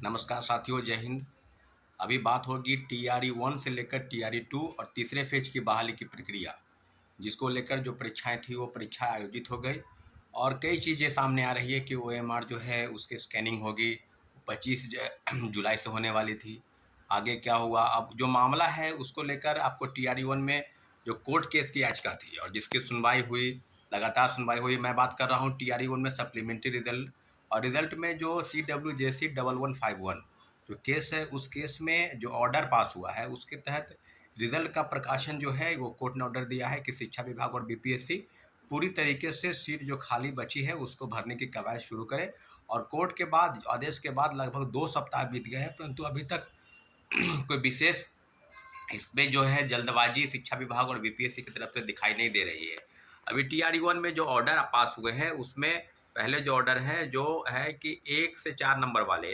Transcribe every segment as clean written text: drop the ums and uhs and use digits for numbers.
नमस्कार साथियों, जय हिंद। अभी बात होगी टीआरई 1 से लेकर टीआरई 2 और तीसरे फेज की बहाली की प्रक्रिया, जिसको लेकर जो परीक्षाएं थी वो परीक्षा आयोजित हो गई और कई चीज़ें सामने आ रही है कि ओएमआर जो है उसकी स्कैनिंग होगी 25 जुलाई से होने वाली थी। आगे क्या हुआ, अब जो मामला है उसको लेकर आपको टीआरई 1 में जो कोर्ट केस की याचिका थी और जिसकी सुनवाई हुई, लगातार सुनवाई हुई। मैं बात कर रहा हूँ टीआरई 1 में सप्लीमेंट्री रिजल्ट और रिजल्ट में जो CWJC 1151 जो केस है, उस केस में जो ऑर्डर पास हुआ है उसके तहत रिजल्ट का प्रकाशन जो है वो कोर्ट ने ऑर्डर दिया है कि शिक्षा विभाग और बीपीएससी पूरी तरीके से सीट जो खाली बची है उसको भरने की कवायद शुरू करे। और कोर्ट के बाद आदेश के बाद लगभग 2 सप्ताह बीत गए हैं, परंतु अभी तक कोई विशेष इसमें जो है जल्दबाजी शिक्षा विभाग और बीपीएससी की तरफ से दिखाई नहीं दे रही है। अभी टीआरई 1 में जो ऑर्डर पास हुए हैं उसमें पहले जो ऑर्डर है जो है कि 1 से 4 नंबर वाले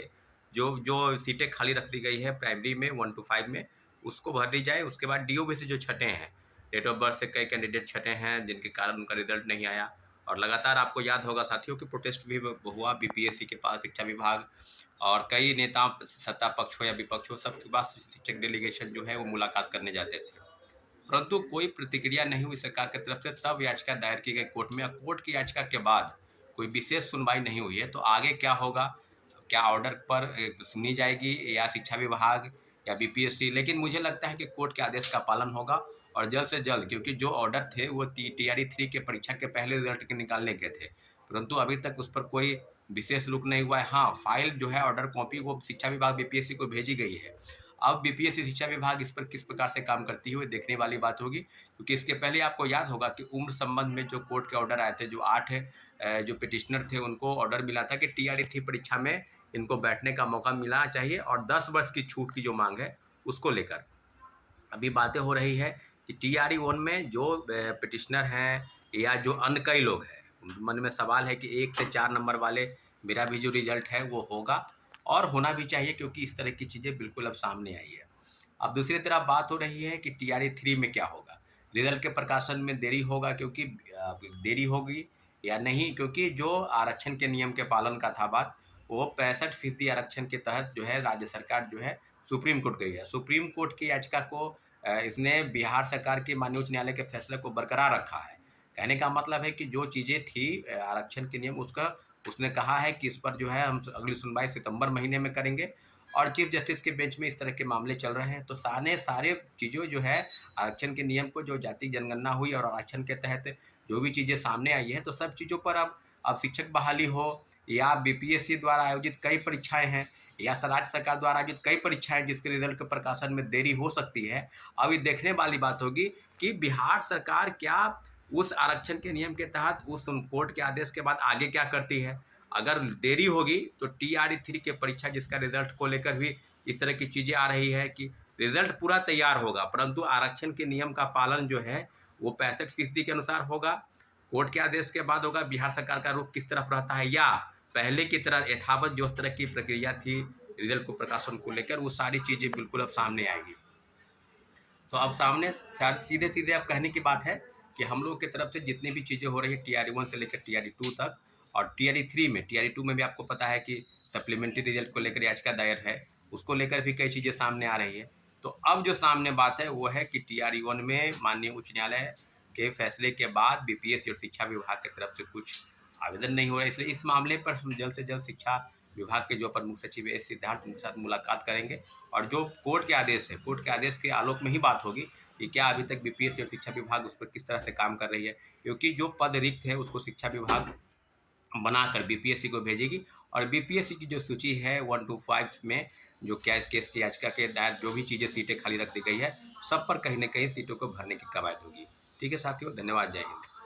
जो जो सीटें खाली रख दी गई है प्राइमरी में 1 to 5 में, उसको भर दी जाए। उसके बाद डीओबी से जो छटे हैं, डेट ऑफ बर्थ से कई कैंडिडेट छटे हैं जिनके कारण उनका रिजल्ट नहीं आया। और लगातार आपको याद होगा साथियों कि प्रोटेस्ट भी हुआ बीपीएससी के पास, शिक्षा विभाग और कई नेता, सत्ता पक्ष हो या विपक्ष हो, सबके पास शिक्षक डेलीगेशन जो है वो मुलाकात करने जाते थे, परंतु कोई प्रतिक्रिया नहीं हुई सरकार की तरफ से। तब याचिका दायर की गई कोर्ट में और कोर्ट की याचिका के बाद कोई विशेष सुनवाई नहीं हुई है। तो आगे क्या होगा, क्या ऑर्डर पर सुनी जाएगी या शिक्षा विभाग या बीपीएससी, लेकिन मुझे लगता है कि कोर्ट के आदेश का पालन होगा और जल्द से जल्द, क्योंकि जो ऑर्डर थे वो टीआरई 3 के परीक्षा के पहले रिजल्ट के निकालने के थे, परंतु अभी तक उस पर कोई विशेष रुख नहीं हुआ है। हाँ, फाइल जो है ऑर्डर कॉपी वो शिक्षा विभाग बीपीएससी को भेजी गई है। अब बीपीएससी शिक्षा विभाग इस पर किस प्रकार से काम करती है वो देखने वाली बात होगी, क्योंकि इसके पहले आपको याद होगा कि उम्र संबंध में जो कोर्ट के ऑर्डर आए थे, जो 8 जो पिटिशनर थे उनको ऑर्डर मिला था कि टीआरई 3 परीक्षा में इनको बैठने का मौका मिलना चाहिए और 10 वर्ष की छूट की जो मांग है उसको लेकर अभी बातें हो रही है कि टीआरई 1 में जो पिटिशनर हैं या जो अन्य कई लोग हैं, मन में सवाल है कि 1 से 4 नंबर वाले मेरा भी जो रिजल्ट है वो होगा और होना भी चाहिए, क्योंकि इस तरह की चीज़ें बिल्कुल अब सामने आई है। अब दूसरी तरफ बात हो रही है कि टीआरई 3 में क्या होगा, रिजल्ट के प्रकाशन में देरी होगा क्योंकि देरी होगी या नहीं, क्योंकि जो आरक्षण के नियम के पालन का था बात, वो 65% आरक्षण के तहत जो है राज्य सरकार जो है सुप्रीम कोर्ट गई है। सुप्रीम कोर्ट की याचिका को इसने बिहार सरकार के माननीय उच्च न्यायालय के फैसले को बरकरार रखा है। कहने का मतलब है कि जो चीज़ें थी आरक्षण के नियम, उसका उसने कहा है कि इस पर जो है हम अगली सुनवाई सितंबर महीने में करेंगे और चीफ जस्टिस के बेंच में इस तरह के मामले चल रहे हैं। तो सारे चीज़ों जो है आरक्षण के नियम को, जो जाति जनगणना हुई और आरक्षण के तहत जो भी चीज़ें सामने आई है, तो सब चीज़ों पर अब शिक्षक बहाली हो या बीपीएससी द्वारा आयोजित कई परीक्षाएं हैं या राज्य सरकार द्वारा आयोजित कई परीक्षाएं जिसके रिजल्ट के प्रकाशन में देरी हो सकती है, अब ये देखने वाली बात होगी कि बिहार सरकार क्या उस आरक्षण के नियम के तहत उस कोर्ट के आदेश के बाद आगे क्या करती है। अगर देरी होगी तो टीआरई 3 के परीक्षा जिसका रिजल्ट को लेकर भी इस तरह की चीज़ें आ रही है कि रिजल्ट पूरा तैयार होगा, परंतु आरक्षण के नियम का पालन जो है वो 65% के अनुसार होगा, कोर्ट के आदेश के बाद होगा। बिहार सरकार का रुख किस तरफ रहता है, या पहले की तरह यथावत जो तरह की प्रक्रिया थी रिजल्ट को प्रकाशन को लेकर, वो सारी चीज़ें बिल्कुल अब सामने आएगी। तो अब सामने सीधे सीधे अब कहने की बात है कि हम लोग की तरफ से जितनी भी चीज़ें हो रही है टीआरई 1 से लेकर टीआरई 2 तक, और टीआरई 2 में भी आपको पता है कि सप्लीमेंट्री रिजल्ट को लेकर याचिका दायर है, उसको लेकर भी कई चीज़ें सामने आ रही है। तो अब जो सामने बात है वो है कि टीआरई 1 में माननीय उच्च न्यायालय के फैसले के बाद बीपीएससी और शिक्षा विभाग की तरफ से कुछ आवेदन नहीं हो रहा है, इसलिए इस मामले पर हम जल्द से जल्द शिक्षा विभाग के जो प्रमुख सचिव एस सिद्धार्थ, उनके साथ मुलाकात करेंगे और जो कोर्ट के आदेश है, कोर्ट के आदेश के आलोक में ही बात होगी कि क्या अभी तक बीपीएससी और शिक्षा विभाग उस पर किस तरह से काम कर रही है, क्योंकि जो पद रिक्त है उसको शिक्षा विभाग बनाकर बीपीएससी को भेजेगी और बीपीएससी की जो सूची है 1 to 5 में जो क्या केस की याचिका के दायर जो भी चीज़ें सीटें खाली रख दी गई है, सब पर कहीं ना कहीं सीटों को भरने की कवायद होगी। ठीक है साथियों, धन्यवाद, जय हिंद।